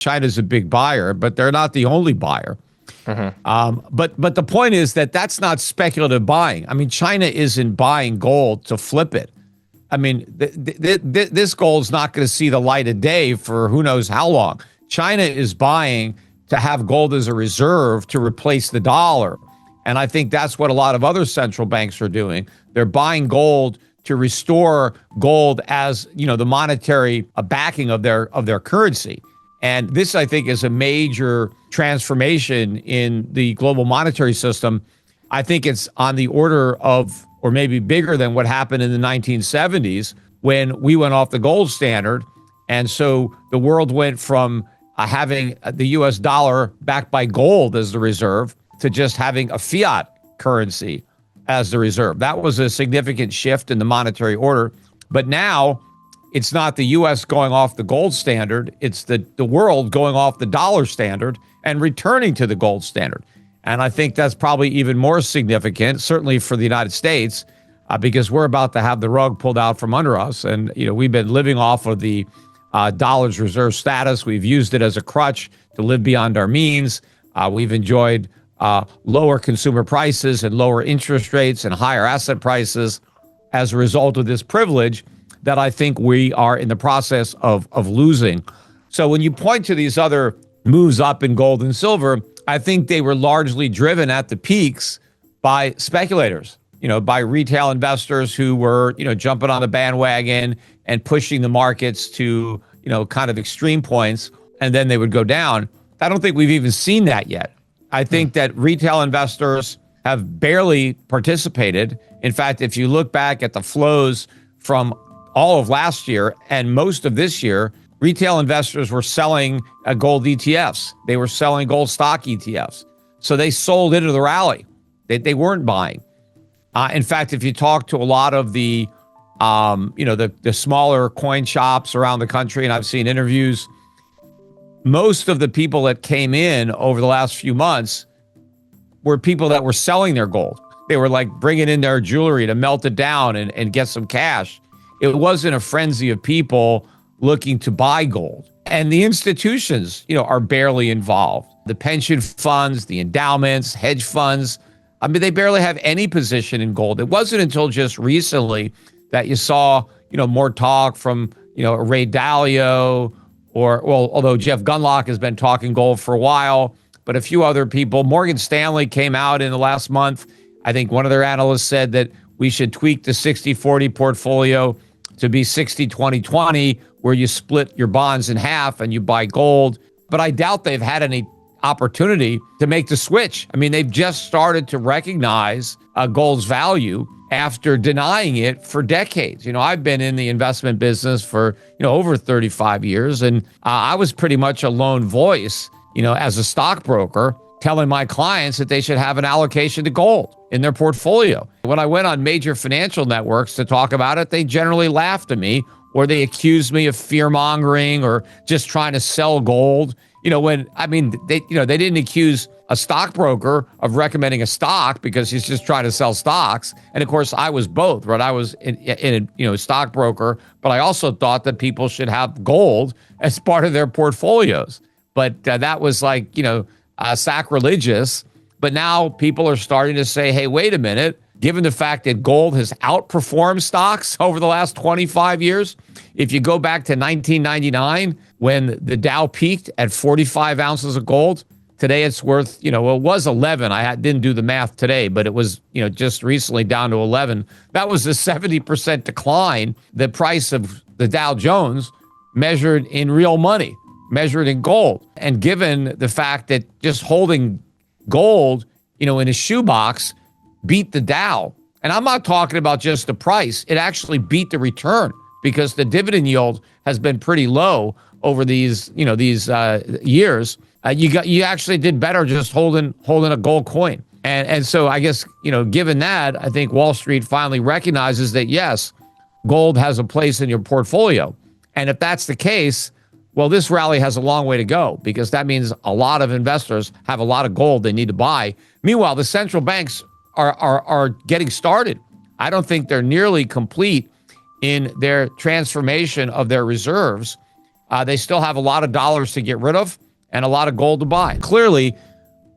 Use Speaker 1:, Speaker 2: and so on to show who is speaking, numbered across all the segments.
Speaker 1: China's a big buyer, but they're not the only buyer. But the point is that that's not speculative buying. I mean, China isn't buying gold to flip it. I mean, this gold is not going to see the light of day for who knows how long. China is buying to have gold as a reserve to replace the dollar. And I think that's what a lot of other central banks are doing. They're buying gold to restore gold as, the monetary backing of their currency. And this, I think, is a major transformation in the global monetary system. I think it's on the order of, or maybe bigger than what happened in the 1970s when we went off the gold standard. And so the world went from having the US dollar backed by gold as the reserve to just having a fiat currency as the reserve. That was a significant shift in the monetary order. But now it's not the US going off the gold standard. It's the world going off the dollar standard and returning to the gold standard. And I think that's probably even more significant, certainly for the United States, because we're about to have the rug pulled out from under us. And, we've been living off of the dollar's reserve status. We've used it as a crutch to live beyond our means. We've enjoyed lower consumer prices and lower interest rates and higher asset prices as a result of this privilege that I think we are in the process of losing. So when you point to these other moves up in gold and silver, I think they were largely driven at the peaks by speculators, by retail investors who were, jumping on the bandwagon and pushing the markets to, kind of extreme points, and then they would go down. I don't think we've even seen that yet. I think that retail investors have barely participated. In fact, if you look back at the flows from all of last year and most of this year, retail investors were selling gold ETFs. They were selling gold stock ETFs. So they sold into the rally. They weren't buying. In fact, if you talk to a lot of the smaller coin shops around the country, and I've seen interviews, most of the people that came in over the last few months were people that were selling their gold. They were like bringing in their jewelry to melt it down and get some cash. It wasn't a frenzy of people looking to buy gold. And the institutions, are barely involved. The pension funds, the endowments, hedge funds, they barely have any position in gold. It wasn't until just recently that you saw, more talk from, Ray Dalio although Jeff Gundlach has been talking gold for a while, but a few other people. Morgan Stanley came out in the last month. I think one of their analysts said that we should tweak the 60-40 portfolio to be 60-20-20, where you split your bonds in half and you buy gold. But I doubt they've had any opportunity to make the switch. They've just started to recognize gold's value after denying it for decades. I've been in the investment business for, over 35 years, and I was pretty much a lone voice, as a stockbroker, telling my clients that they should have an allocation to gold in their portfolio. When I went on major financial networks to talk about it, they generally laughed at me, or they accused me of fear-mongering or just trying to sell gold. They didn't accuse a stockbroker of recommending a stock because he's just trying to sell stocks. And of course, I was both, right? I was a stockbroker, but I also thought that people should have gold as part of their portfolios. But that was sacrilegious. But now people are starting to say, hey, wait a minute. Given the fact that gold has outperformed stocks over the last 25 years, if you go back to 1999, when the Dow peaked at 45 ounces of gold, today it's worth, it was 11. I didn't do the math today, but it was, just recently down to 11. That was a 70% decline. The price of the Dow Jones measured in real money, measured in gold. And given the fact that just holding gold, in a shoebox beat the Dow. And I'm not talking about just the price. It actually beat the return because the dividend yield has been pretty low over these years. You actually did better just holding a gold coin. And so I guess, given that, I think Wall Street finally recognizes that, yes, gold has a place in your portfolio. And if that's the case, well, this rally has a long way to go because that means a lot of investors have a lot of gold they need to buy. Meanwhile, the central banks are getting started. I don't think they're nearly complete in their transformation of their reserves. They still have a lot of dollars to get rid of and a lot of gold to buy. Clearly,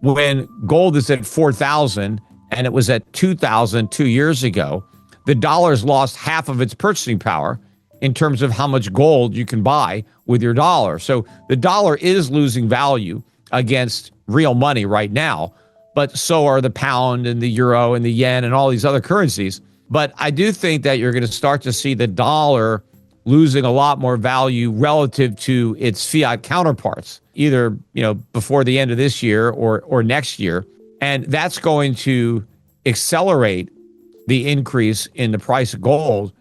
Speaker 1: when gold is at 4,000 and it was at 2,000 2 years ago, the dollar's lost half of its purchasing power in terms of how much gold you can buy with your dollar. So the dollar is losing value against real money right now, but so are the pound and the euro and the yen and all these other currencies. But I do think that you're going to start to see the dollar losing a lot more value relative to its fiat counterparts, either, before the end of this year or next year. And that's going to accelerate the increase in the price of gold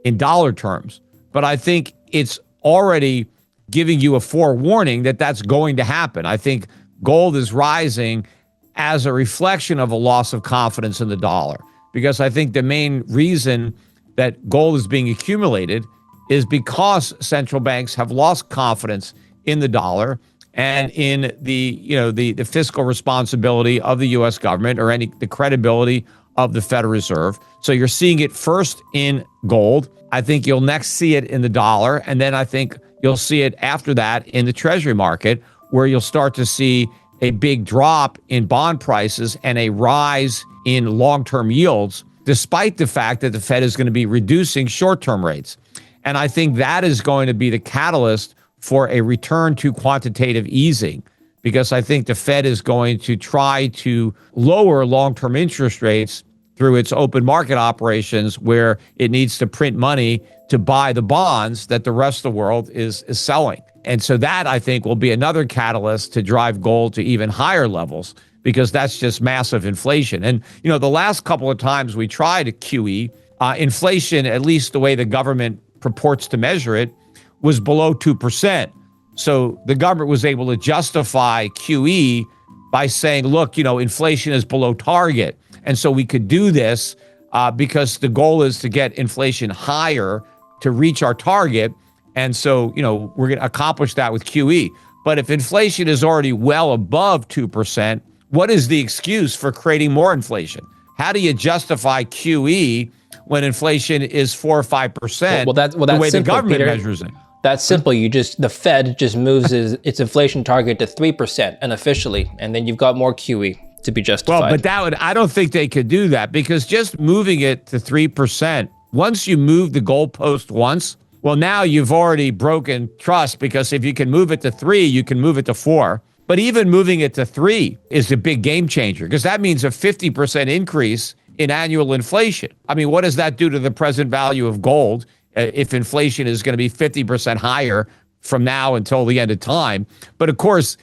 Speaker 1: in dollar terms. But I think it's already giving you a forewarning that that's going to happen. I think gold is rising as a reflection of a loss of confidence in the dollar, because I think the main reason that gold is being accumulated is because central banks have lost confidence in the dollar and in the fiscal responsibility of the U.S. government or the credibility of the Federal Reserve. So you're seeing it first in gold. I think you'll next see it in the dollar. And then I think you'll see it after that in the Treasury market, where you'll start to see a big drop in bond prices and a rise in long-term yields, despite the fact that the Fed is going to be reducing short-term rates. And I think that is going to be the catalyst for a return to quantitative easing, because I think the Fed is going to try to lower long-term interest rates through its open market operations, where it needs to print money to buy the bonds that the rest of the world is selling. And so that, I think, will be another catalyst to drive gold to even higher levels, because that's just massive inflation. And, the last couple of times we tried QE, inflation, at least the way the government purports to measure it, was below 2%. So the government was able to justify QE by saying, look, inflation is below target. And so we could do this because the goal is to get inflation higher to reach our target. And so, we're going to accomplish that with QE. But if inflation is already well above 2%, what is the excuse for creating more inflation? How do you justify QE when inflation is 4 or 5%?
Speaker 2: That's
Speaker 1: the way
Speaker 2: simple,
Speaker 1: the government
Speaker 2: Peter.
Speaker 1: measures it.
Speaker 2: That's simple. The Fed just moves its inflation target to 3% unofficially, and then you've got more QE to be justified.
Speaker 1: Well, but I don't think they could do that, because just moving it to 3%, once you move the goalpost once, well, now you've already broken trust, because if you can move it to 3, you can move it to 4. But even moving it to 3 is a big game changer, because that means a 50% increase in annual inflation. I mean, what does that do to the present value of gold if inflation is going to be 50% higher from now until the end of time? But of course,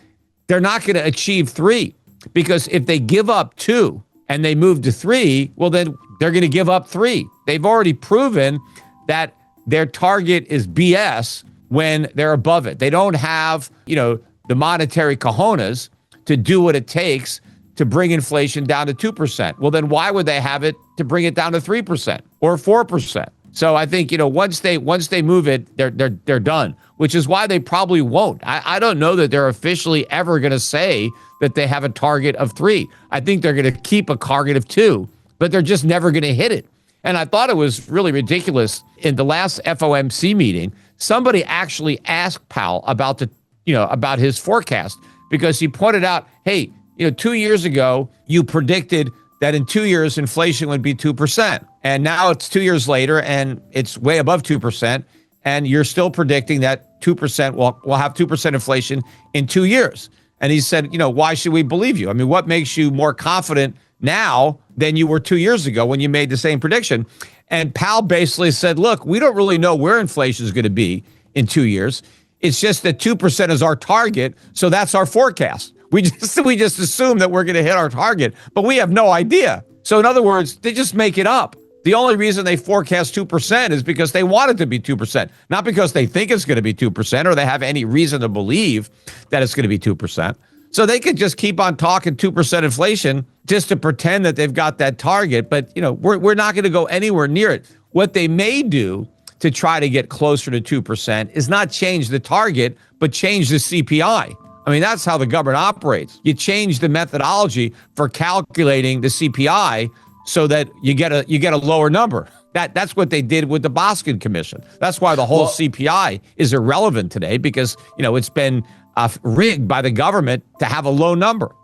Speaker 1: they're not going to achieve 3, because if they give up 2 and they move to 3, well, then they're going to give up 3. They've already proven that their target is BS when they're above it. They don't have, the monetary cojones to do what it takes to bring inflation down to 2%. Well, then why would they have it to bring it down to 3% or 4%? So I think, once they move it, they're done, which is why they probably won't. I don't know that they're officially ever going to say that they have a target of 3. I think they're going to keep a target of 2, but they're just never going to hit it. And I thought it was really ridiculous. In the last FOMC meeting, somebody actually asked Powell about about his forecast, because he pointed out, hey, 2 years ago, you predicted that in 2 years, inflation would be 2%. And now it's 2 years later and it's way above 2%. And you're still predicting that 2% will have 2% inflation in 2 years. And he said, why should we believe you? I mean, what makes you more confident now than you were 2 years ago when you made the same prediction? And Powell basically said, look, we don't really know where inflation is going to be in 2 years. It's just that 2% is our target. So that's our forecast. We just assume that we're going to hit our target, but we have no idea. So in other words, they just make it up. The only reason they forecast 2% is because they want it to be 2%, not because they think it's going to be 2% or they have any reason to believe that it's going to be 2%. So they could just keep on talking 2% inflation just to pretend that they've got that target. But, we're not going to go anywhere near it. What they may do to try to get closer to 2% is not change the target, but change the CPI. I mean, that's how the government operates. You change the methodology for calculating the CPI so that you get a lower number. That's what they did with the Boskin Commission. That's why the whole CPI is irrelevant today, because it's been rigged by the government to have a low number.